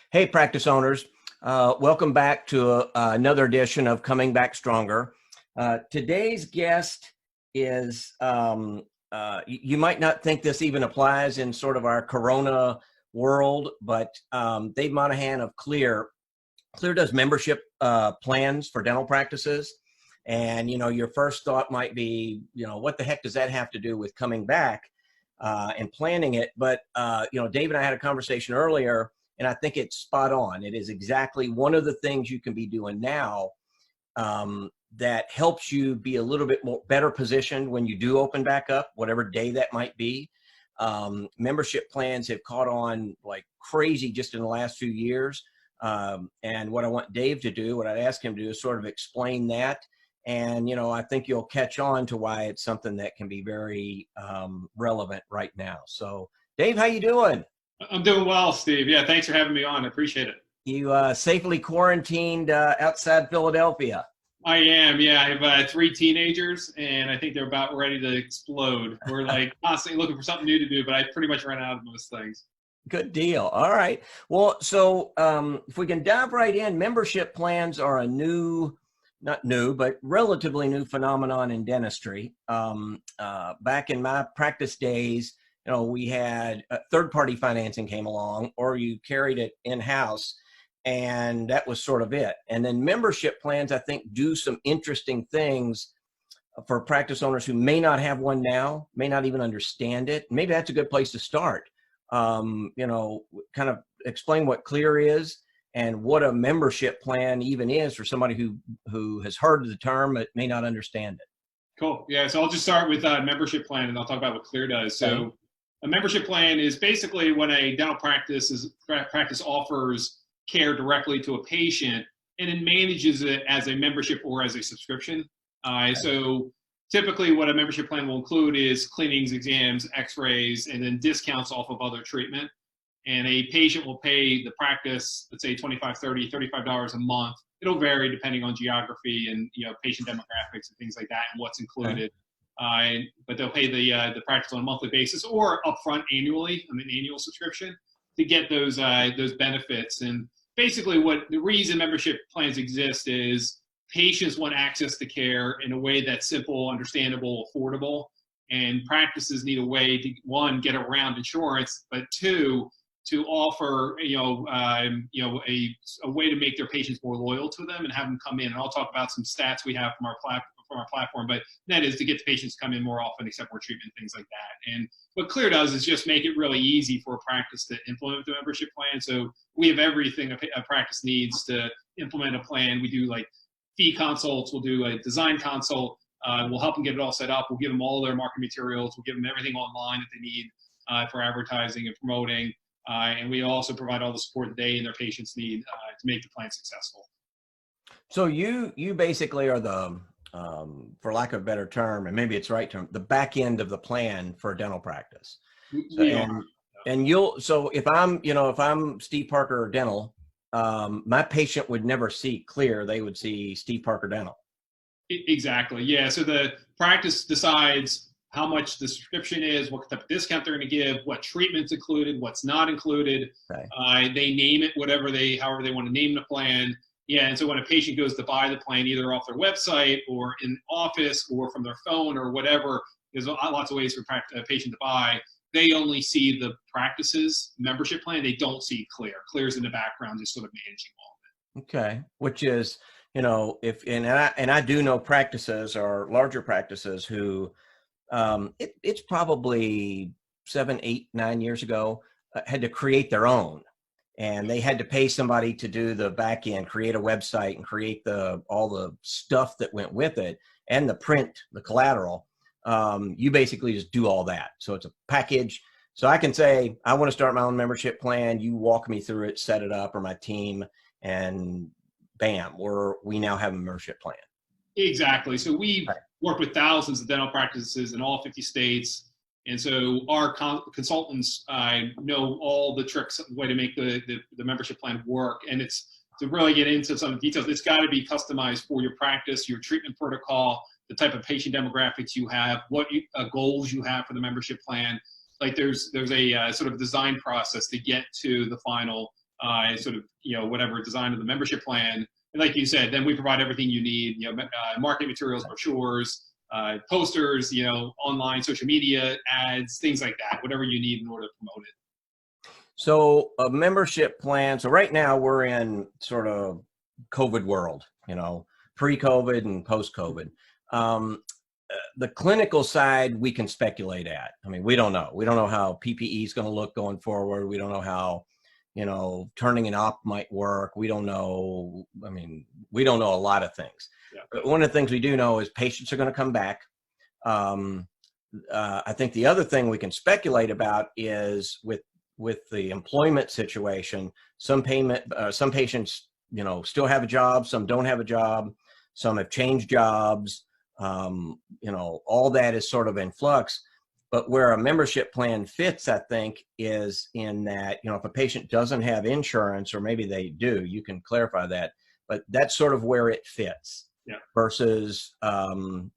Hey, practice owners. Welcome back to another edition of Coming Back Stronger. Today's guest is, you might not think this even applies in sort of our Corona world, but Dave Monahan of Clear. Clear does membership plans for dental practices. And, your first thought might be, what the heck does that have to do with coming back and planning it? But, Dave and I had a conversation earlier, and I think it's spot on. It is exactly one of the things you can be doing now that helps you be a little bit more better positioned when you do open back up, whatever day that might be. Membership plans have caught on like crazy just in the last few years. And what I want Dave to do, what I'd ask him to do is sort of explain that. And, I think you'll catch on to why it's something that can be very relevant right now. So Dave, how you doing? I'm doing well, Steve. Yeah, thanks for having me on. I appreciate it. You safely quarantined outside Philadelphia. I am. Yeah, I have three teenagers, and I think they're about ready to explode. We're like constantly looking for something new to do, but I pretty much ran out of most things. Good deal. All right. Well, so if we can dive right in, membership plans are a not new, but relatively new phenomenon in dentistry. Back in my practice days, we had third-party financing came along, or you carried it in-house, and that was sort of it. And then membership plans, I think, do some interesting things for practice owners who may not have one now, may not even understand it. Maybe that's a good place to start. Kind of explain what Clear is and what a membership plan even is for somebody who has heard of the term but may not understand it. Cool. Yeah, so I'll just start with a membership plan, and I'll talk about what Clear does. So a membership plan is basically when a dental practice offers care directly to a patient and then manages it as a membership or as a subscription. So typically what a membership plan will include is cleanings, exams, x-rays, and then discounts off of other treatment. And a patient will pay the practice, let's say $25, $30, $35 a month. It'll vary depending on geography and patient demographics and things like that and what's included. But they'll pay the practice on a monthly basis or upfront annually, an annual subscription, to get those benefits. And basically, what the reason membership plans exist is patients want access to care in a way that's simple, understandable, affordable, and practices need a way to, one, get around insurance, but two, to offer a way to make their patients more loyal to them and have them come in. And I'll talk about some stats we have from our platform, but that is to get the patients to come in more often, accept more treatment, things like that. And what Clear does is just make it really easy for a practice to implement the membership plan. So we have everything a practice needs to implement a plan. We do like fee consults, we'll do a design consult, we'll help them get it all set up, we'll give them all their marketing materials, we'll give them everything online that they need for advertising and promoting. And we also provide all the support that they and their patients need to make the plan successful. So you basically are the, for lack of a better term, and maybe it's the right term, the back end of the plan for a dental practice. So if I'm Steve Parker Dental, my patient would never see Clear; they would see Steve Parker Dental. Exactly. Yeah. So the practice decides how much the subscription is, what type of discount they're going to give, what treatment's included, what's not included. Okay. They name it however they want to name the plan. Yeah, and so when a patient goes to buy the plan, either off their website or in office or from their phone or whatever, there's lots of ways for a patient to buy. They only see the practice's membership plan. They don't see Clear. Clear's in the background, just sort of managing all of it. Okay, which is, I do know practices or larger practices who, it's probably 7, 8, 9 years ago, had to create their own. And they had to pay somebody to do the back end, create a website and create all the stuff that went with it and the print, the collateral. You basically just do all that. So it's a package. So I can say, I want to start my own membership plan. You walk me through it, set it up, or my team, and bam, we now have a membership plan. Exactly. So we've worked with thousands of dental practices in all 50 states. And so our consultants know all the tricks, way to make the membership plan work. And it's to really get into some details. It's got to be customized for your practice, your treatment protocol, the type of patient demographics you have, what goals you have for the membership plan. Like there's a sort of design process to get to the final sort of, whatever design of the membership plan. And like you said, then we provide everything you need, marketing materials, brochures, posters, online social media ads, things like that, whatever you need in order to promote it. So a membership plan. So right now we're in sort of COVID world, pre-COVID and post-COVID. The clinical side we can speculate at. I mean, we don't know. We don't know how PPE is going to look going forward. We don't know how, turning an op might work. We don't know. I mean, we don't know a lot of things. Yeah. But one of the things we do know is patients are going to come back. I think the other thing we can speculate about is with the employment situation, some patients, still have a job, some don't have a job, some have changed jobs. All that is sort of in flux. But where a membership plan fits, I think, is in that, if a patient doesn't have insurance, or maybe they do, you can clarify that, but that's sort of where it fits. Yeah. Versus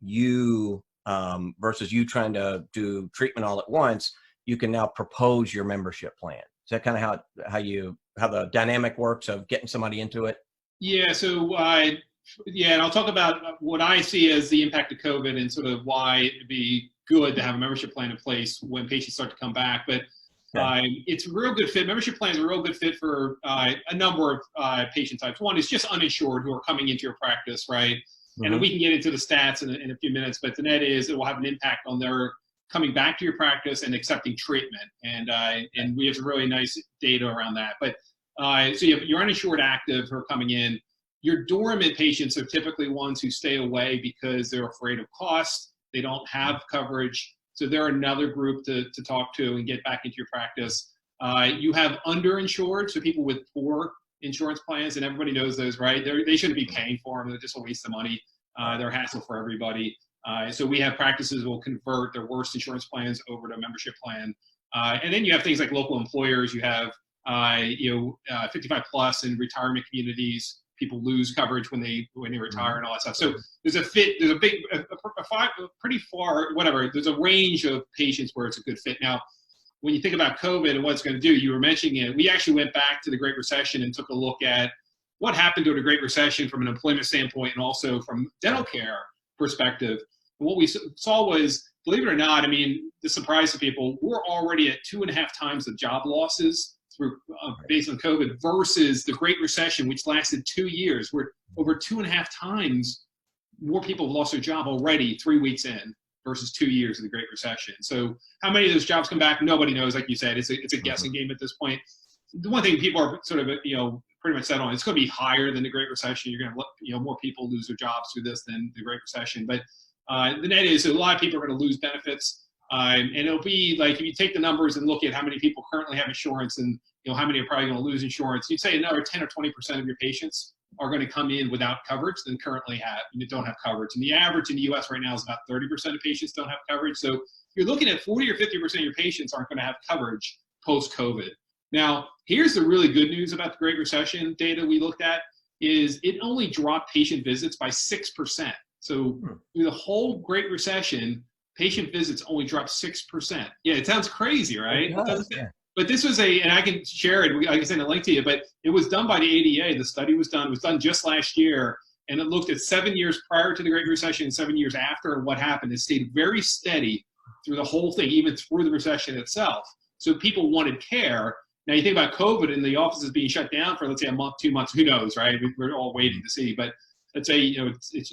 you trying to do treatment all at once. You can now propose your membership plan. Is that kind of how the dynamic works of getting somebody into it? Yeah. So and I'll talk about what I see as the impact of COVID and sort of why it'd be good to have a membership plan in place when patients start to come back. But it's a real good fit. Membership plan is a real good fit for a number of patient types. One is just uninsured who are coming into your practice, right? Mm-hmm. And we can get into the stats in a few minutes, but the net is it will have an impact on their coming back to your practice and accepting treatment. And we have some really nice data around that. But so you have your uninsured active who are coming in. Your dormant patients are typically ones who stay away because they're afraid of cost. They don't have coverage. So they're another group to talk to and get back into your practice. You have underinsured, so people with poor insurance plans, and everybody knows those, right? They shouldn't be paying for them. They're just a waste of money. They're a hassle for everybody. So we have practices will convert their worst insurance plans over to a membership plan. And then you have things like local employers. You have 55 plus in retirement communities. People lose coverage when they retire and all that stuff. So there's a pretty far, whatever, there's a range of patients where it's a good fit. Now, when you think about COVID and what it's going to do, you were mentioning it, we actually went back to the Great Recession and took a look at what happened during the Great Recession from an employment standpoint and also from dental care perspective. And what we saw was, believe it or not, I mean, the surprise to people, we're already at 2.5 times the job losses based on COVID versus the Great Recession, which lasted 2 years. We're over 2.5 times more people have lost their job already 3 weeks in versus 2 years of the Great Recession. So how many of those jobs come back? Nobody knows. Like you said, it's a guessing game at this point. The one thing people are sort of, pretty much set on, it's going to be higher than the Great Recession. You're going to have, more people lose their jobs through this than the Great Recession. But the net is a lot of people are going to lose benefits. And it'll be like, if you take the numbers and look at how many people currently have insurance and how many are probably going to lose insurance, you'd say another 10 or 20% of your patients are going to come in without coverage than currently don't have coverage. And the average in the US right now is about 30% of patients don't have coverage. So you're looking at 40 or 50% of your patients aren't going to have coverage post-COVID. Now, here's the really good news about the Great Recession data we looked at is it only dropped patient visits by 6%. So through the whole Great Recession, patient visits only dropped 6%. Yeah, it sounds crazy, right? It does, yeah. But this was and I can share it, I can send a link to you, but it was done by the ADA. The study was done just last year, and it looked at 7 years prior to the Great Recession and 7 years after, and what happened. It stayed very steady through the whole thing, even through the recession itself. So people wanted care. Now you think about COVID and the offices being shut down for, let's say, a month, 2 months, who knows, right? We're all waiting to see, but let's say,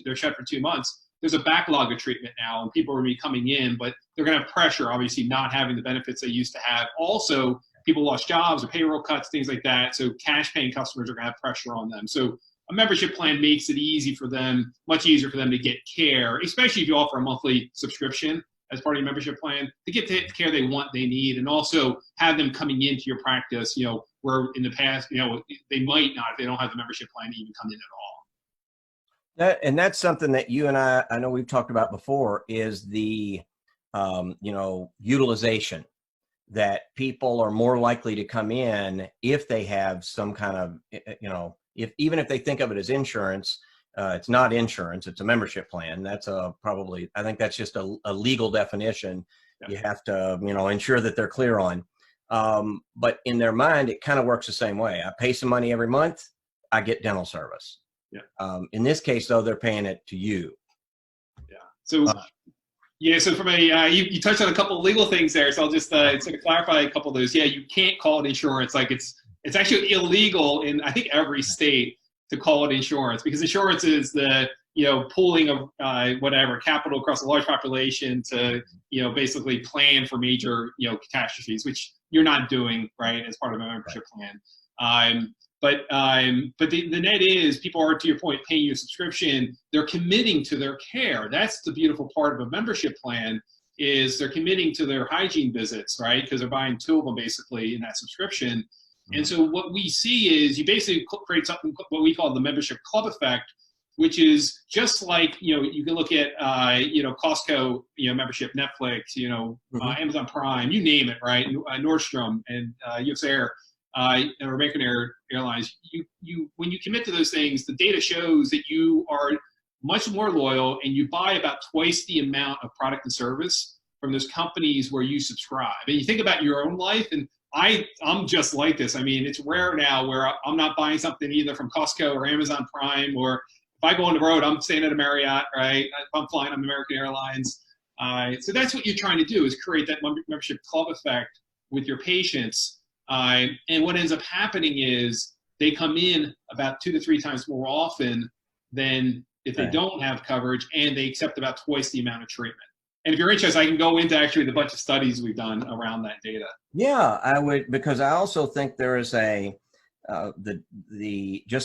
they're shut for 2 months. There's a backlog of treatment now, and people are going to be coming in, but they're going to have pressure, obviously, not having the benefits they used to have. Also, people lost jobs or payroll cuts, things like that. So cash paying customers are going to have pressure on them. So a membership plan makes it easy for them, much easier for them to get care, especially if you offer a monthly subscription as part of your membership plan, to get the care they want, they need, and also have them coming into your practice, where in the past, they might not, if they don't have the membership plan, even come in at all. And that's something that you and I know we've talked about before, is the, utilization, that people are more likely to come in if they have some kind of, even if they think of it as insurance, it's not insurance, it's a membership plan. That's I think that's just a legal definition. Yeah. You have to, ensure that they're clear on. But in their mind, it kind of works the same way. I pay some money every month, I get dental service. Yeah. In this case, though, they're paying it to you. Yeah. So, yeah, so from a, you touched on a couple of legal things there, so I'll just sort of clarify a couple of those. Yeah, you can't call it insurance. Like it's actually illegal in, I think, every state to call it insurance, because insurance is the, pooling of whatever capital across a large population to, basically plan for major, catastrophes, which you're not doing, right, as part of a membership plan. But the net is, people are, to your point, paying you a subscription. They're committing to their care. That's the beautiful part of a membership plan, is they're committing to their hygiene visits, right? Because they're buying 2 of them basically in that subscription. And so what we see is you basically create something, what we call the membership club effect, which is just like, you can look at, Costco, membership, Netflix, Amazon Prime, you name it, right? Nordstrom and US Air. Or American Airlines, when you commit to those things, the data shows that you are much more loyal, and you buy about twice the amount of product and service from those companies where you subscribe. And you think about your own life, and I'm just like this. I mean, it's rare now where I'm not buying something either from Costco or Amazon Prime, or if I go on the road, I'm staying at a Marriott, right? If I'm flying on American Airlines. So that's what you're trying to do, is create that membership club effect with your patients. And what ends up happening is they come in about 2 to 3 times more often than if they don't have coverage, and they accept about twice the amount of treatment. And if you're interested, I can go into actually the bunch of studies we've done around that data. Yeah, I would, because I also think there is just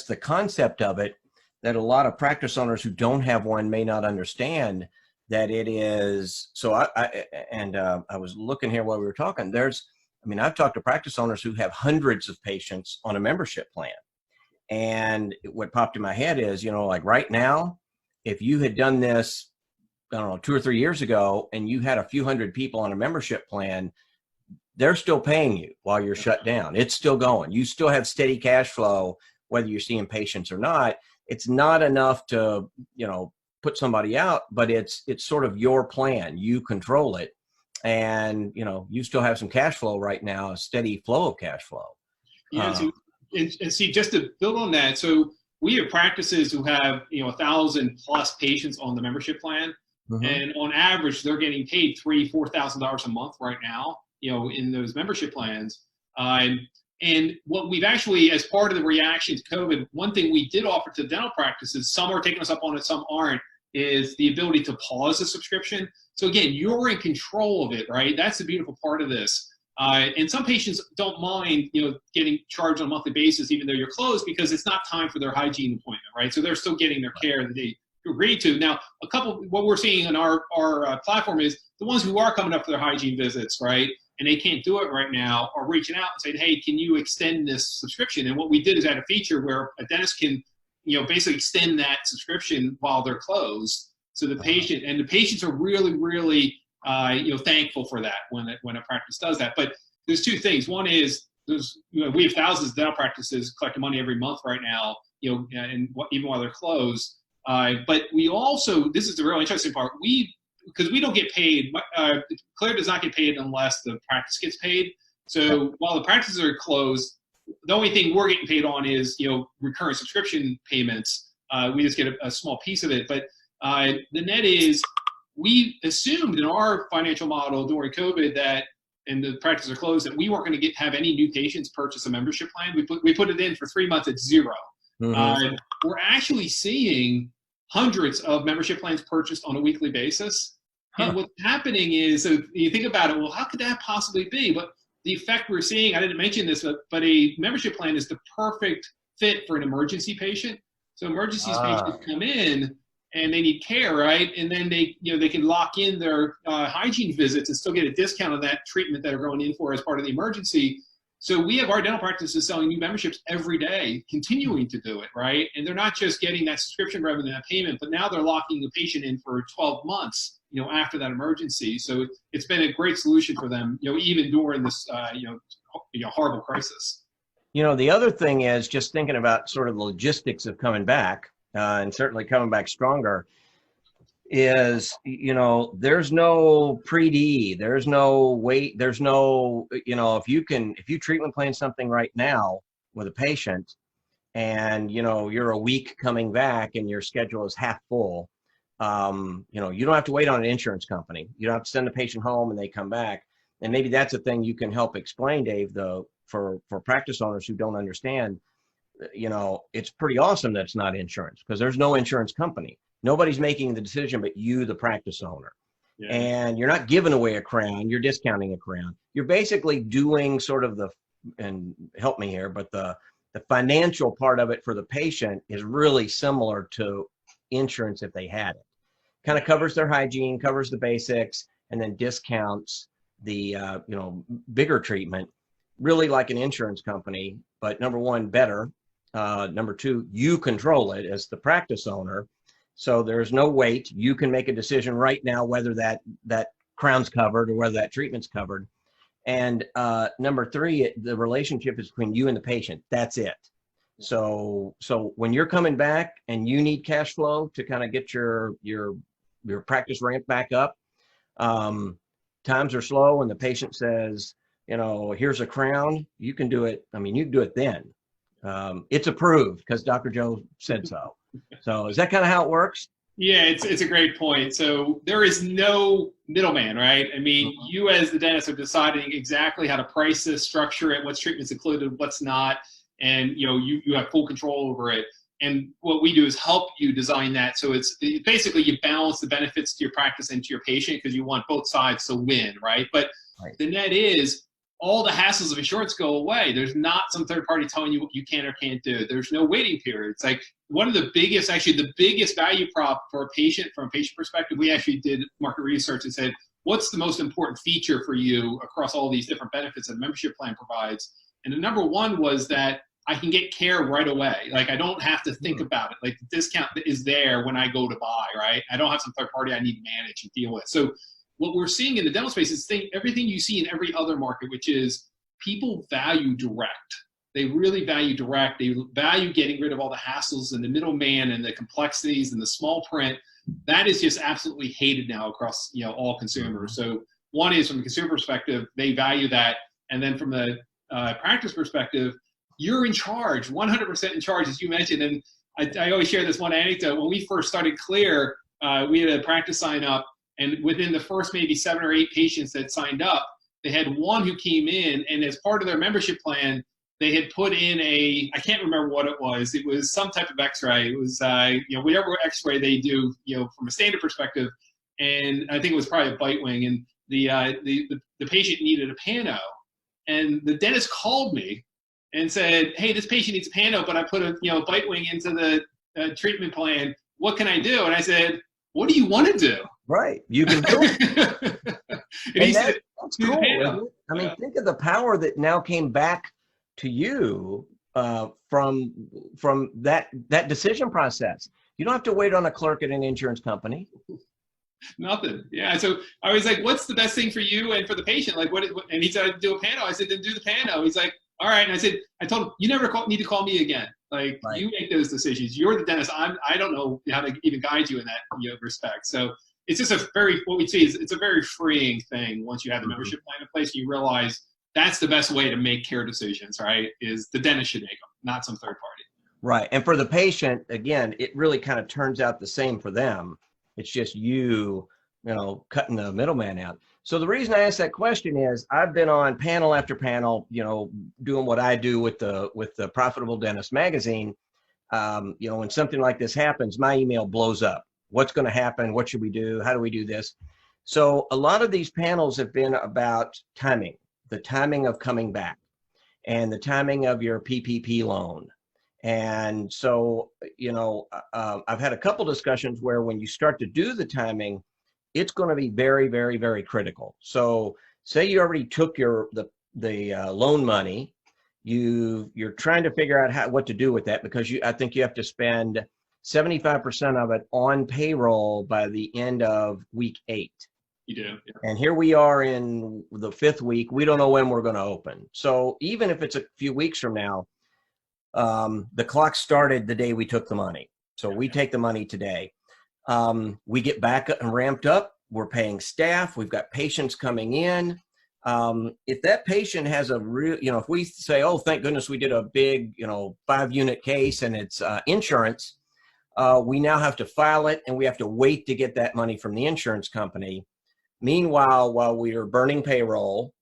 the concept of it that a lot of practice owners who don't have one may not understand, that it is. So I was looking here while we were talking. I've talked to practice owners who have hundreds of patients on a membership plan. And what popped in my head is, like right now, if you had done this, I don't know, 2 or 3 years ago, and you had a few hundred people on a membership plan, they're still paying you while you're shut down. It's still going. You still have steady cash flow, whether you're seeing patients or not. It's not enough to, put somebody out, but it's sort of your plan. You control it. And, you still have some cash flow right now, a steady flow of cash flow. Yeah. And see, just to build on that, so we have practices who have, 1,000 plus patients on the membership plan. Mm-hmm. And on average, they're getting paid $3,000-$4,000 a month right now, in those membership plans. And what we've actually, as part of the reaction to COVID, one thing we did offer to dental practices, some are taking us up on it, some aren't, is the ability to pause the subscription. So again, you're in control of it, right? That's the beautiful part of this. And some patients don't mind, getting charged on a monthly basis, even though you're closed, because it's not time for their hygiene appointment, right? So they're still getting their care that they agreed to. Now, what we're seeing in our platform is the ones who are coming up for their hygiene visits, right? And they can't do it right now, are reaching out and saying, hey, can you extend this subscription? And what we did is add a feature where a dentist can, basically extend that subscription while they're closed. So the patients are really, really, thankful for that when a practice does that. But there's 2 things. One is we have thousands of dental practices collecting money every month right now, and even while they're closed. But we also, this is the real interesting part, because we don't get paid, Clear does not get paid unless the practice gets paid. So while the practices are closed, the only thing we're getting paid on is, recurring subscription payments. We just get a small piece of it. But the net is, we assumed in our financial model during COVID that, and the practices are closed, that we weren't going to have any new patients purchase a membership plan. We put it in for 3 months at 0. Mm-hmm. We're actually seeing hundreds of membership plans purchased on a weekly basis. Huh. And what's happening is, so you think about it, well, how could that possibly be? But the effect we're seeing, I didn't mention this, but a membership plan is the perfect fit for an emergency patient. So emergency patients come in and they need care, right? And then they can lock in their hygiene visits and still get a discount on that treatment that they're going in for as part of the emergency. So we have our dental practices selling new memberships every day, continuing to do it, right? And they're not just getting that subscription revenue, that payment, but now they're locking the patient in for 12 months, after that emergency. So it's been a great solution for them, even during this, horrible crisis. The other thing is, just thinking about sort of the logistics of coming back, and certainly coming back stronger. is, there's no pre-D, there's no wait, there's no, if you treatment plan something right now with a patient and, you're a week coming back and your schedule is half full, you don't have to wait on an insurance company. You don't have to send the patient home and they come back. And maybe that's a thing you can help explain, Dave, though, for practice owners who don't understand. It's pretty awesome that it's not insurance because there's no insurance company. Nobody's making the decision but you, the practice owner. Yeah. And you're not giving away a crown, you're discounting a crown. You're basically doing sort of and help me here, but the financial part of it for the patient is really similar to insurance if they had it. Kind of covers their hygiene, covers the basics, and then discounts the bigger treatment, really like an insurance company, but number one, better. Number two, you control it as the practice owner. So there's no wait. You can make a decision right now whether that crown's covered or whether that treatment's covered. And number three, the relationship is between you and the patient. That's it. So when you're coming back and you need cash flow to kind of get your practice ramp back up, times are slow and the patient says, here's a crown, you can do it. I mean, you can do it then. It's approved because Dr. Joe said so. So is that kind of how it works? Yeah, it's a great point. So there is no middleman, right? I mean, you as the dentist are deciding exactly how to price this, structure it, what's treatments included, what's not, and you have full control over it. And what we do is help you design that. So it's basically you balance the benefits to your practice and to your patient because you want both sides to win, right? But the net is all the hassles of insurance go away. There's not some third party telling you what you can or can't do. There's no waiting period. It's like one of the biggest, actually the biggest value prop for a patient from a patient perspective, we actually did market research and said, what's the most important feature for you across all these different benefits that a membership plan provides? And the number one was that I can get care right away. Like I don't have to think about it. Like the discount is there when I go to buy, right? I don't have some third party I need to manage and deal with. So what we're seeing in the dental space is everything you see in every other market, which is people value direct. They really value direct. They value getting rid of all the hassles and the middleman and the complexities and the small print. That is just absolutely hated now across all consumers. So one is from the consumer perspective, they value that. And then from the practice perspective, you're in charge, 100% in charge, as you mentioned. And I always share this one anecdote. When we first started Clear, we had a practice sign up. And within the first maybe 7 or 8 patients that signed up, they had one who came in, and as part of their membership plan, they had put in I can't remember what it was. It was some type of X-ray. It was, whatever X-ray they do, from a standard perspective. And I think it was probably a bite wing. And the patient needed a pano. And the dentist called me and said, hey, this patient needs a pano, but I put a bite wing into the treatment plan. What can I do? And I said, what do you want to do? Right. You can do it. and he said, that's cool. I mean, think of the power that now came back to you from that decision process. You don't have to wait on a clerk at an insurance company. Nothing. Yeah. So I was like, what's the best thing for you and for the patient? Like what and he said, do a pano. I said, then do the pano. He's like, all right. And I said, I told him, you never need to call me again. Like you make those decisions. You're the dentist. I don't know how to even guide you in that respect. So it's just what we see is it's a very freeing thing once you have the membership plan in place. You realize that's the best way to make care decisions, right? Is the dentist should make them, not some third party. Right. And for the patient, again, it really kind of turns out the same for them. It's just you cutting the middleman out. So the reason I asked that question is I've been on panel after panel, doing what I do with the Profitable Dentist magazine. When something like this happens, my email blows up. What's going to happen? What should we do? How do we do this? So a lot of these panels have been about timing, the timing of coming back and the timing of your PPP loan. And so, I've had a couple discussions where when you start to do the timing, it's going to be very, very, very critical. So say you already took the loan money, you're trying to figure out what to do with that because I think you have to spend 75% of it on payroll by the end of week 8. You do. Yeah. And here we are in the 5th week. We don't know when we're going to open. So even if it's a few weeks from now, the clock started the day we took the money. So we take the money today. We get back and ramped up. We're paying staff. We've got patients coming in. If that patient has a real, if we say, oh, thank goodness we did a big, 5-unit case and it's insurance, we now have to file it and we have to wait to get that money from the insurance company. Meanwhile, while we are burning payroll,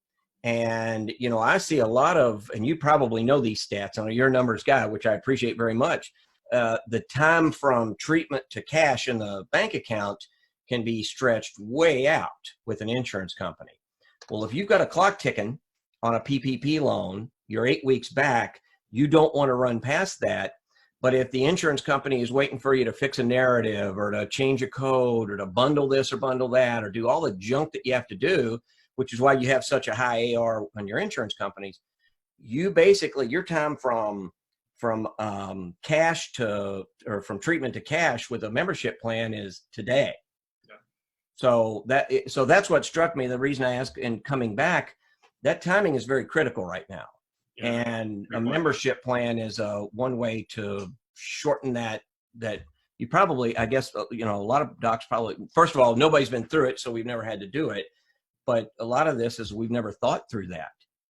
and, I see a lot of, and you probably know these stats, I know you're a numbers guy, which I appreciate very much. The time from treatment to cash in the bank account can be stretched way out with an insurance company. Well, if you've got a clock ticking on a PPP loan, you're 8 weeks back, you don't want to run past that. But if the insurance company is waiting for you to fix a narrative or to change a code or to bundle this or bundle that or do all the junk that you have to do, which is why you have such a high AR on your insurance companies, you basically, your time from cash to, or from treatment to cash with a membership plan is today. Yeah. So that's what struck me. The reason I asked, and coming back, that timing is very critical right now. Yeah, and a membership plan is one way to shorten that you probably, I guess, a lot of docs probably, first of all, nobody's been through it, so we've never had to do it. But a lot of this is we've never thought through that.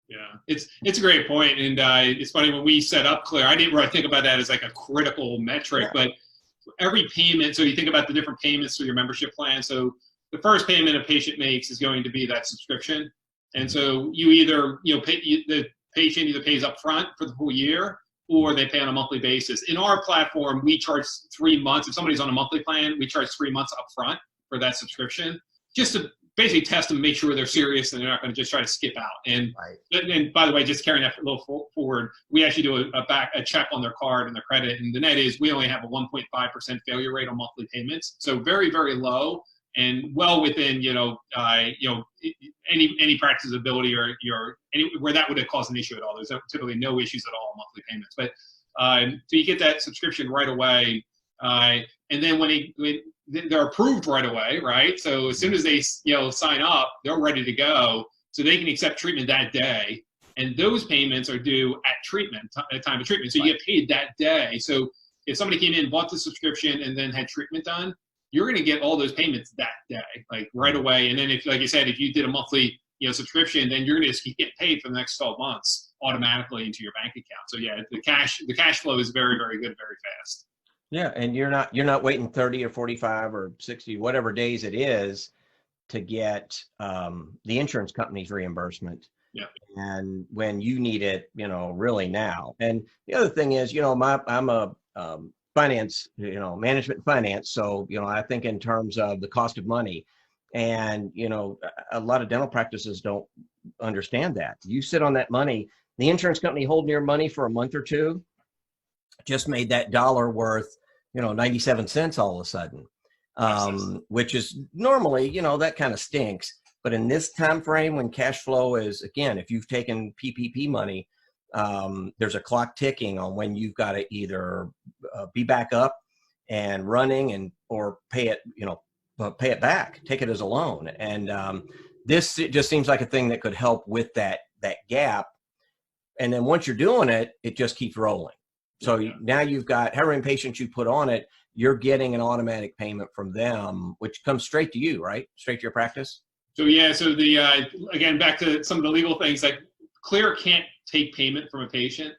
Yeah, it's a great point. And it's funny, when we set up Clear, I didn't really think about that as like a critical metric, but every payment, so you think about the different payments through your membership plan. So the first payment a patient makes is going to be that subscription. And so you either, the patient either pays up front for the whole year or they pay on a monthly basis. In our platform, we charge 3 months. If somebody's on a monthly plan, we charge 3 months up front for that subscription, just to basically test them, make sure they're serious and they're not going to just try to skip out. And by the way, just carrying that a little forward, we actually do a check on their card and their credit. And the net is we only have a 1.5% failure rate on monthly payments. So very, very low and well within, any practice's ability or where that would have caused an issue at all. There's typically no issues at all on monthly payments. But so you get that subscription right away. And then when they're approved right away, right? So as soon as they sign up, they're ready to go. So they can accept treatment that day. And those payments are due at time of treatment. So you get paid that day. So if somebody came in, bought the subscription, and then had treatment done, you're going to get all those payments that day, like right away. And then if, like I said, if you did a monthly subscription, then you're going to just keep getting paid for the next 12 months automatically into your bank account. So yeah, the cash flow is very, very good, very fast. Yeah, and you're not waiting 30 or 45 or 60, whatever days it is, to get the insurance company's reimbursement. Yeah. And when you need it, really now. And the other thing is, I'm a finance, management and finance. So, I think in terms of the cost of money. And, a lot of dental practices don't understand that. You sit on that money, the insurance company holding your money for a month or two just made that dollar worth, 97 cents all of a sudden, which is normally, that kind of stinks. But in this time frame, when cash flow is, again, if you've taken PPP money, there's a clock ticking on when you've got to either be back up and running or pay it back, take it as a loan. And this just seems like a thing that could help with that gap. And then once you're doing it, it just keeps rolling. So now you've got however many patients you put on it, you're getting an automatic payment from them, which comes straight to you, right? Straight to your practice. So yeah, so the again, back to some of the legal things, like Clear can't take payment from a patient.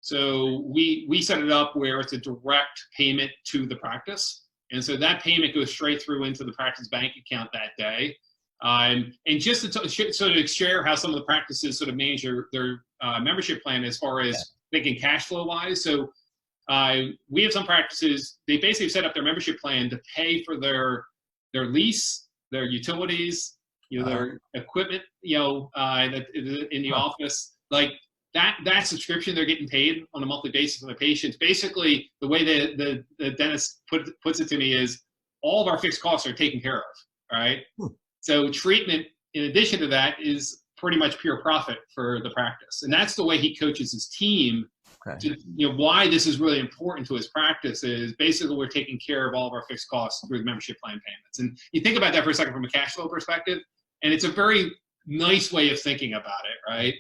So we set it up where it's a direct payment to the practice. And so that payment goes straight through into the practice bank account that day. And just to share how some of the practices sort of manage their membership plan as far as thinking cash flow wise. So we have some practices, they basically set up their membership plan to pay for their lease, their utilities, their equipment, in the office, like that subscription they're getting paid on a monthly basis for the patients. Basically, the way the dentist puts it to me is all of our fixed costs are taken care of, right? So treatment, in addition to that, is pretty much pure profit for the practice. And that's the way he coaches his team. To, why this is really important to his practice is basically we're taking care of all of our fixed costs through the membership plan payments. And you think about that for a second from a cash flow perspective, and it's a very nice way of thinking about it, right?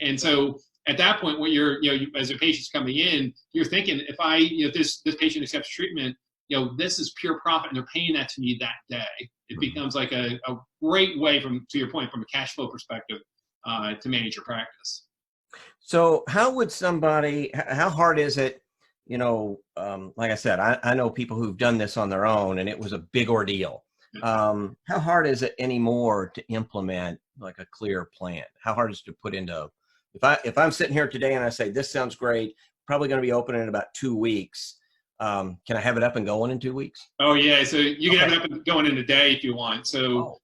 And so at that point, what you're, as a patient's coming in, you're thinking, if this patient accepts treatment, this is pure profit and they're paying that to me that day. It becomes like a great way to your point, from a cash flow perspective, to manage your practice. So how hard is it, like I said, I know people who've done this on their own and it was a big ordeal. How hard is it anymore to implement like a clear plan? How hard is it to put into, if I'm sitting here today and I say, this sounds great, probably going to be open in about 2 weeks. Can I have it up and going in 2 weeks? Oh yeah. So you can have it up and going in a day if you want. So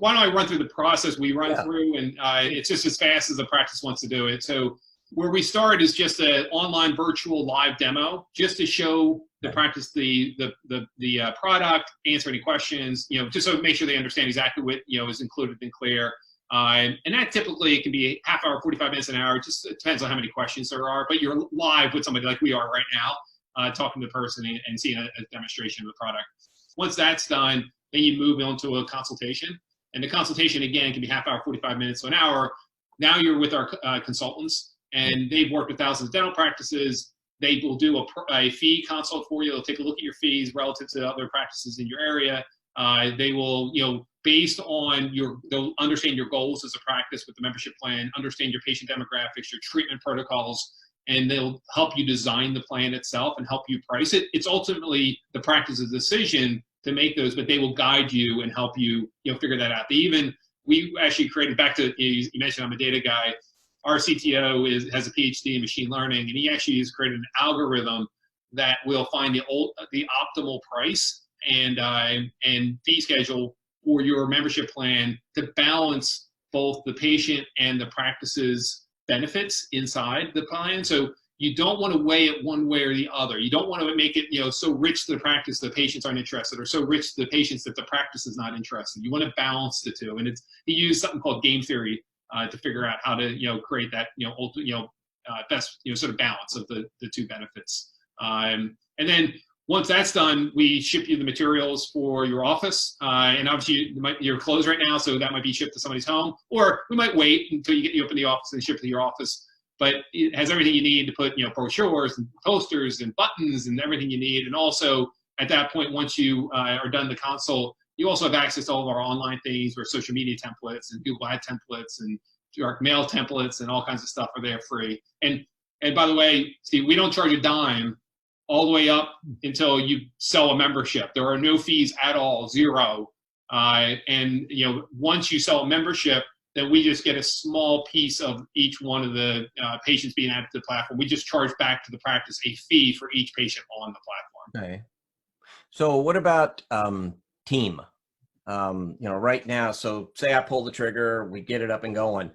why don't I run through the process we run through, and it's just as fast as the practice wants to do it. So where we start is just an online virtual live demo, just to show the practice the product, answer any questions, just so make sure they understand exactly what is included in Clear. And that typically can be half hour, 45 minutes, an hour. It just depends on how many questions there are. But you're live with somebody like we are right now, talking to the person and seeing a demonstration of the product. Once that's done, then you move on to a consultation. And the consultation, again, can be half hour, 45 minutes to an hour. Now you're with our consultants, and they've worked with thousands of dental practices. They will do a fee consult for you. They'll take a look at your fees relative to other practices in your area. They will, based on they'll understand your goals as a practice with the membership plan, understand your patient demographics, your treatment protocols, and they'll help you design the plan itself and help you price it. It's ultimately the practice's decision to make those, but they will guide you and help you, figure that out. We actually created, back to, you mentioned I'm a data guy, our CTO has a PhD in machine learning, and he actually has created an algorithm that will find the optimal price and fee schedule for your membership plan to balance both the patient and the practice's benefits inside the plan. So you don't want to weigh it one way or the other. You don't want to make it, so rich to the practice the patients aren't interested, or so rich to the patients that the practice is not interested. You want to balance the two. And he used something called game theory to figure out how to, create that, best, sort of balance of the two benefits. And then once that's done, we ship you the materials for your office. And obviously you're closed right now, so that might be shipped to somebody's home, or we might wait until you open the office and ship it to your office. But it has everything you need to put, brochures and posters and buttons and everything you need. And also at that point, once you are done the consult, you also have access to all of our online things, or social media templates and Google Ad templates and direct mail templates and all kinds of stuff are there free. And by the way, Steve, we don't charge a dime all the way up until you sell a membership. There are no fees at all, zero. And once you sell a membership, then we just get a small piece of each one of the patients being added to the platform. We just charge back to the practice a fee for each patient on the platform. Okay. So what about team? Right now, so say I pull the trigger, we get it up and going.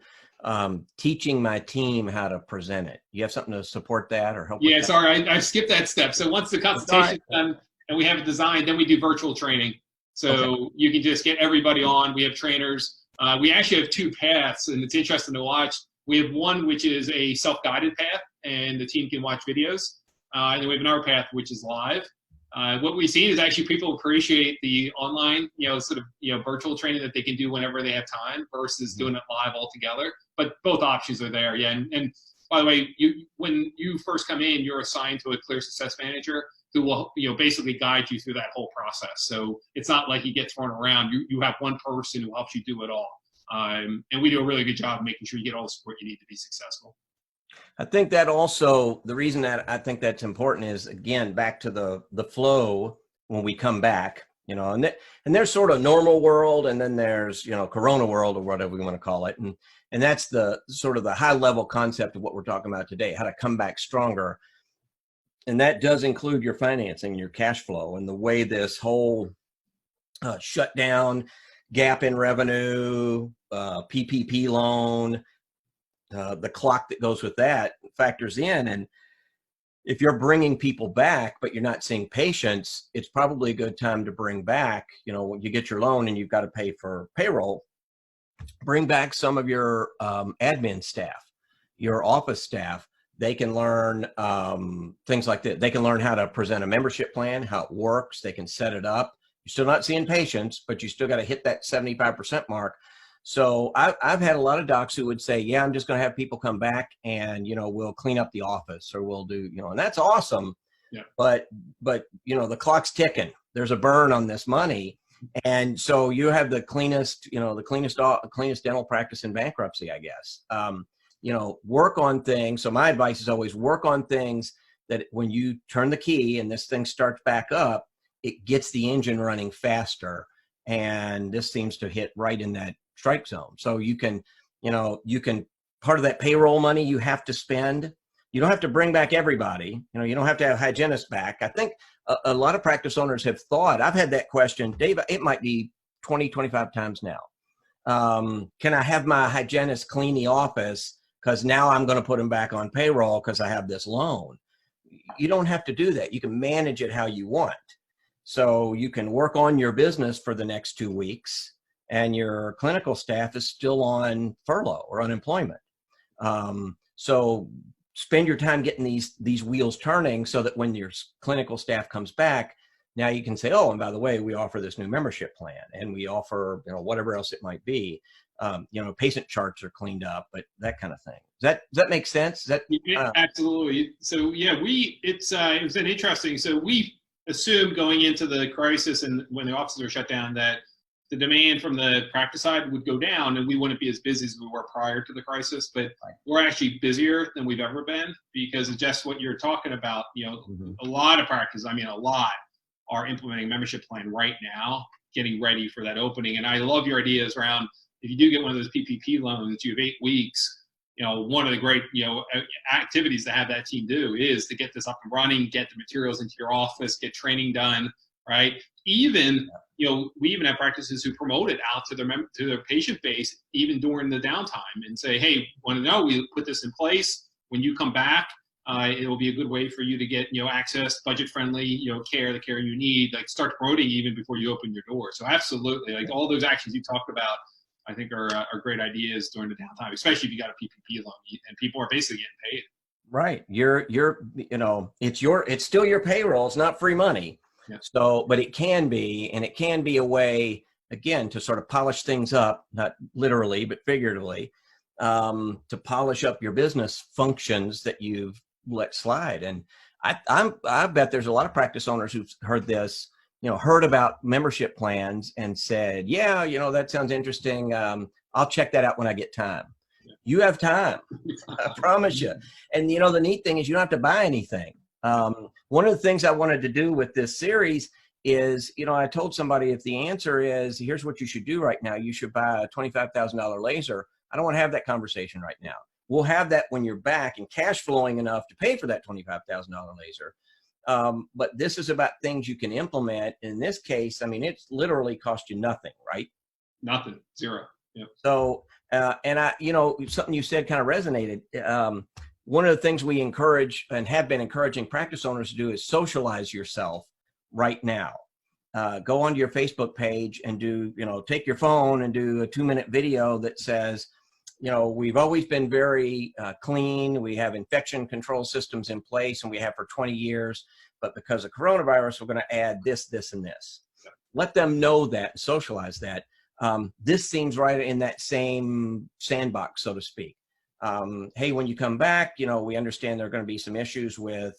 Teaching my team how to present it. You have something to support that or help? Yeah, sorry, I skipped that step. So once the consultation's done and we have it designed, then we do virtual training. So you can just get everybody on. We have trainers. We actually have two paths, and it's interesting to watch. We have one which is a self-guided path, and the team can watch videos. And then we have another path which is live. What we've seen is actually people appreciate the online, virtual training that they can do whenever they have time versus doing it live altogether. But both options are there, yeah. And by the way, when you first come in, you're assigned to a Clear Success Manager who will, basically guide you through that whole process. So it's not like you get thrown around. You have one person who helps you do it all. And we do a really good job of making sure you get all the support you need to be successful. I think that also, the reason that I think that's important is, again, back to the flow when we come back, and there's sort of normal world, and then there's, Corona world, or whatever we want to call it. And that's the sort of the high level concept of what we're talking about today, how to come back stronger. And that does include your financing, your cash flow, and the way this whole shutdown, gap in revenue, PPP loan, the clock that goes with that factors in. And if you're bringing people back, but you're not seeing patients, it's probably a good time to bring back, when you get your loan and you've got to pay for payroll, bring back some of your admin staff, your office staff. They can learn things like that. They can learn how to present a membership plan, how it works. They can set it up. You're still not seeing patients, but you still got to hit that 75% mark. So I've had a lot of docs who would say, yeah, I'm just going to have people come back and, we'll clean up the office, or we'll do, and that's awesome. Yeah. But the clock's ticking. There's a burn on this money. And so you have the cleanest dental practice in bankruptcy, I guess. Work on things. So my advice is always work on things that when you turn the key and this thing starts back up, it gets the engine running faster. And this seems to hit right in that strike zone. So you can part of that payroll money you have to spend. You don't have to bring back everybody. You don't have to have hygienists back. I think a lot of practice owners have thought, I've had that question, Dave, it might be 20, 25 times now. Can I have my hygienist clean the office? Because now I'm going to put them back on payroll because I have this loan. You don't have to do that. You can manage it how you want. So you can work on your business for the next 2 weeks and your clinical staff is still on furlough or unemployment. So spend your time getting these wheels turning so that when your clinical staff comes back, now you can say, oh, and by the way, we offer this new membership plan and we offer, whatever else it might be. Patient charts are cleaned up, but that kind of thing. Does that make sense? Absolutely. So yeah, it was been interesting. So we assumed going into the crisis and when the offices were shut down that the demand from the practice side would go down and we wouldn't be as busy as we were prior to the crisis, but we're actually busier than we've ever been because of just what you're talking about. A lot of practices, a lot are implementing membership plan right now, getting ready for that opening. And I love your ideas around, if you do get one of those PPP loans, you have 8 weeks, one of the great, activities to have that team do is to get this up and running, get the materials into your office, get training done, right? Even, we even have practices who promote it out to their patient base, even during the downtime and say, hey, want to know, we put this in place. When you come back, it will be a good way for you to get, access, budget-friendly, care, the care you need, like start promoting even before you open your door. So absolutely, like all those actions you talked about, I think are great ideas during the downtime, especially if you got a PPP loan and people are basically getting paid. Right. It's still your payroll. It's not free money. Yeah. So, but it can be a way, again, to sort of polish things up, not literally, but figuratively, to polish up your business functions that you've let slide. And I bet there's a lot of practice owners who've heard this, heard about membership plans and said, yeah, that sounds interesting. I'll check that out when I get time. Yeah. You have time, I promise you. And the neat thing is you don't have to buy anything. One of the things I wanted to do with this series is, I told somebody if the answer is, here's what you should do right now, you should buy a $25,000 laser. I don't want to have that conversation right now. We'll have that when you're back and cash flowing enough to pay for that $25,000 laser. But this is about things you can implement. In this case, it's literally cost you nothing, right? Nothing, zero. Yep. So, and something you said kind of resonated. One of the things we encourage and have been encouraging practice owners to do is socialize yourself right now. Go onto your Facebook page and take your phone and do a 2-minute video that says, we've always been very clean. We have infection control systems in place and we have for 20 years, but because of coronavirus, we're going to add this, this, and this. Yeah. Let them know that, socialize that. This seems right in that same sandbox, so to speak. Hey, when you come back, we understand there are going to be some issues with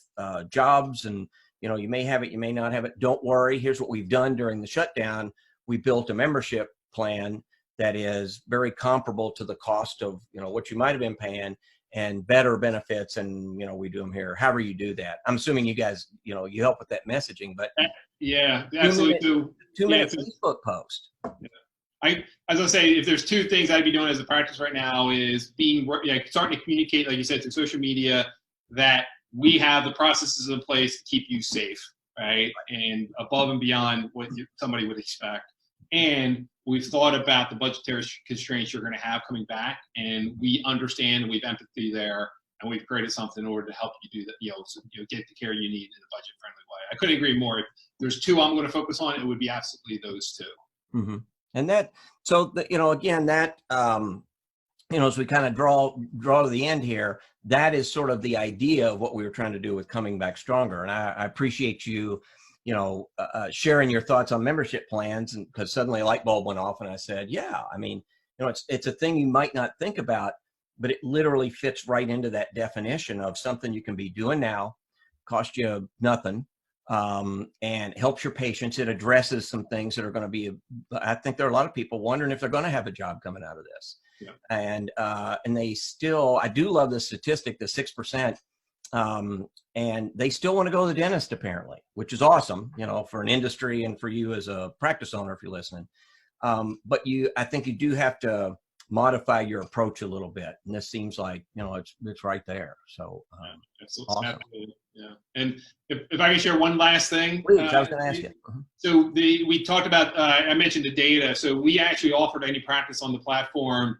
jobs and, you may have it, you may not have it. Don't worry. Here's what we've done during the shutdown. We built a membership plan that is very comparable to the cost of, what you might have been paying and better benefits. And, we do them here. However you do that. I'm assuming you guys, you help with that messaging, but yeah, absolutely. 2-minute Facebook post. Yeah. As I say, if there's 2 things I'd be doing as a practice right now is starting to communicate, like you said, through social media that we have the processes in place to keep you safe, right? And above and beyond what somebody would expect. And we've thought about the budgetary constraints you're going to have coming back, and we understand and we've empathy there, and we've created something in order to help you do that, get the care you need in a budget-friendly way. I couldn't agree more. If there's 2 I'm going to focus on, it would be absolutely those 2. Mm-hmm. And that, so, again, that, as we kind of draw to the end here, that is sort of the idea of what we were trying to do with Coming Back Stronger. And I appreciate you, sharing your thoughts on membership plans, and because suddenly a light bulb went off and I said, yeah, it's a thing you might not think about, but it literally fits right into that definition of something you can be doing now, costs you nothing, and helps your patients. It addresses some things that are going to be, I think there are a lot of people wondering if they're going to have a job coming out of this. Yeah. And they still, I do love the statistic, the 6%, and they still want to go to the dentist apparently, which is awesome, you know, for an industry and for you as a practice owner, if you're listening. But I think you do have to modify your approach a little bit. And this seems like, you know, it's right there. So, awesome. Absolutely. Yeah. And if I can share one last thing. Please, I was going to ask you. So we talked about, I mentioned the data. So we actually offered any practice on the platform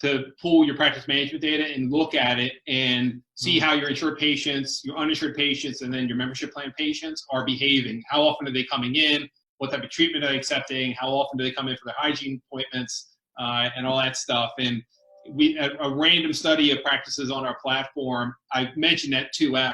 to pull your practice management data and look at it and see how your insured patients, your uninsured patients, and then your membership plan patients are behaving. How often are they coming in? What type of treatment are they accepting? How often do they come in for their hygiene appointments, and all that stuff? And a random study of practices on our platform, I've mentioned that 2x,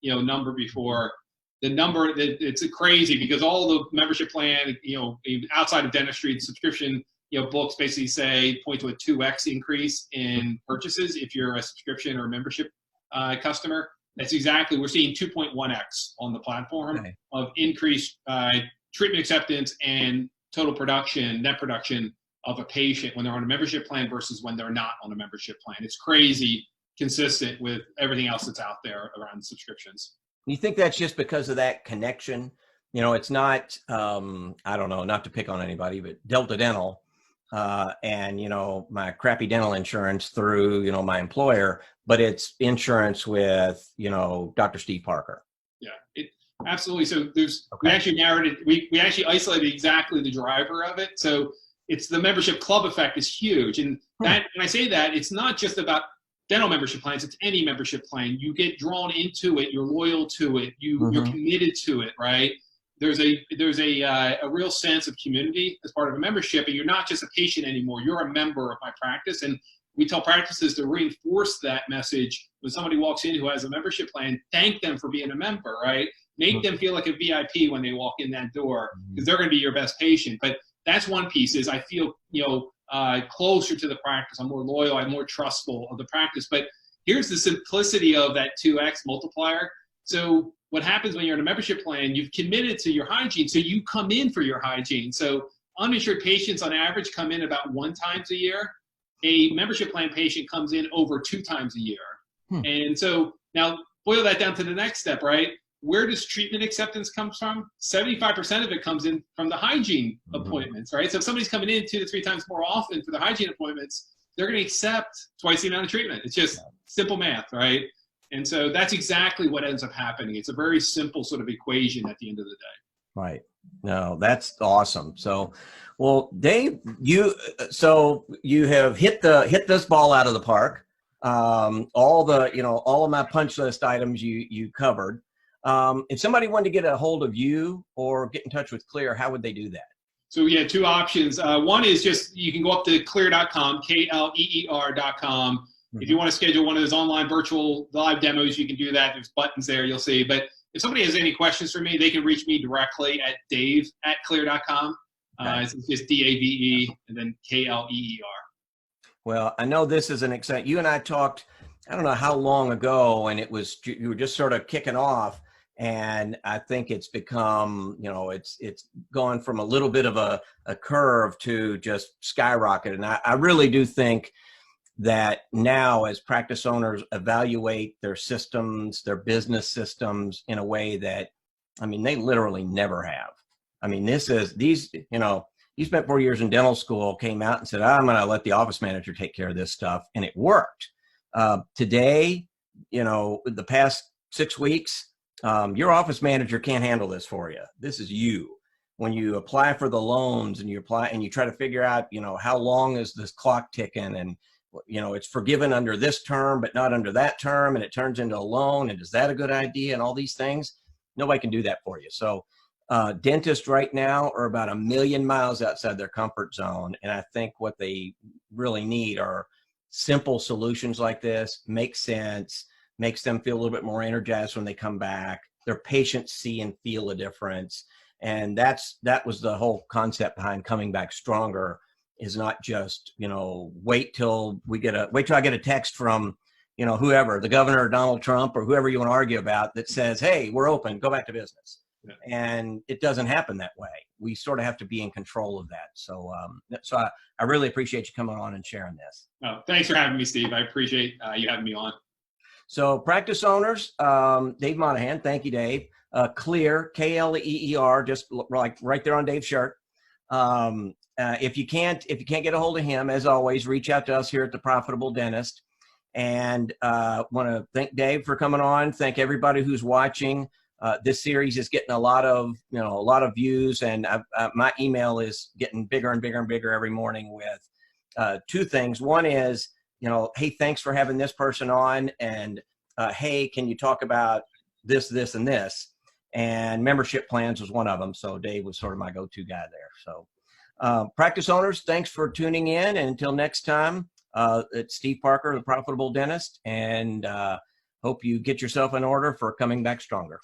you know, number before. The number, it's crazy because all the membership plan, you know, outside of dentistry, the subscription, you know, books basically point to a 2x increase in purchases if you're a subscription or a membership customer. That's exactly, we're seeing 2.1x on the platform of increased treatment acceptance and total production, net production of a patient when they're on a membership plan versus when they're not on a membership plan. It's crazy consistent with everything else that's out there around subscriptions. You think that's just because of that connection? You know, it's not, I don't know, not to pick on anybody, but Delta Dental, and, you know, my crappy dental insurance through, you know, my employer, but it's insurance with, you know, Dr. Steve Parker. Yeah, absolutely. So we actually narrowed it. We actually isolated exactly the driver of it. So it's the membership club effect is huge. And that, when I say that, it's not just about dental membership plans, it's any membership plan. You get drawn into it, you're loyal to it, you're committed to it, right? There's a real sense of community as part of a membership, and you're not just a patient anymore. You're a member of my practice, and we tell practices to reinforce that message when somebody walks in who has a membership plan. Thank them for being a member, right? Make them feel like a VIP when they walk in that door, because they're going to be your best patient. But that's one piece. Is I feel, you know, closer to the practice. I'm more loyal. I'm more trustful of the practice. But here's the simplicity of that 2x multiplier. So what happens when you're in a membership plan, you've committed to your hygiene, so you come in for your hygiene. So uninsured patients on average come in about 1 time a year. A membership plan patient comes in over 2 times a year. And so now boil that down to the next step, right? Where does treatment acceptance come from? 75% of it comes in from the hygiene appointments, right? So if somebody's coming in 2 to 3 times more often for the hygiene appointments, they're going to accept twice the amount of treatment. It's just simple math, right? And so that's exactly what ends up happening. It's a very simple sort of equation at the end of the day. Right. No, that's awesome. So, well, Dave, you have hit this ball out of the park. All of my punch list items you covered. If somebody wanted to get a hold of you or get in touch with Clear, how would they do that? So yeah, 2 options. One is just, you can go up to clear.com, KLEER.com. If you want to schedule one of those online virtual live demos, you can do that. There's buttons there, you'll see. But if somebody has any questions for me, they can reach me directly at dave@clear.com. It's just DAVE and then KLEER. Well, I know this is an exciting, you and I talked, I don't know how long ago, and you were just sort of kicking off. And I think it's become, you know, it's gone from a little bit of a curve to just skyrocket. And I really do think that now, as practice owners evaluate their systems, their business systems in a way that, I mean, they literally never have. I mean, you spent 4 years in dental school, came out and said, I'm going to let the office manager take care of this stuff. And it worked. Today, you know, the past 6 weeks, your office manager can't handle this for you. This is you. When you apply for the loans and you try to figure out, you know, how long is this clock ticking, and, you know, it's forgiven under this term, but not under that term, and it turns into a loan. And is that a good idea? And all these things, nobody can do that for you. So dentists right now are about 1 million miles outside their comfort zone. And I think what they really need are simple solutions like this. Makes sense, makes them feel a little bit more energized when they come back. Their patients see and feel a difference. And that was the whole concept behind Coming Back Stronger, is not just, you know, wait till I get a text from, whoever, the governor, Donald Trump, or whoever you want to argue about, that says, hey, we're open, go back to business. Yeah. And it doesn't happen that way. We sort of have to be in control of that. So, I really appreciate you coming on and sharing this. Oh, thanks for having me, Steve. I appreciate you having me on. So practice owners, Dave Monahan, thank you, Dave. Clear, Kleer, just like right there on Dave's shirt. If you can't get a hold of him, as always, reach out to us here at the Profitable Dentist. And want to thank Dave for coming on. Thank everybody who's watching. This series is getting a lot of views, and my email is getting bigger and bigger and bigger every morning with two things. One is, hey, thanks for having this person on, and hey, can you talk about this, this, and this? And membership plans was one of them. So Dave was sort of my go-to guy there. So practice owners, thanks for tuning in. And until next time, it's Steve Parker, the Profitable Dentist, and hope you get yourself in order for coming back stronger.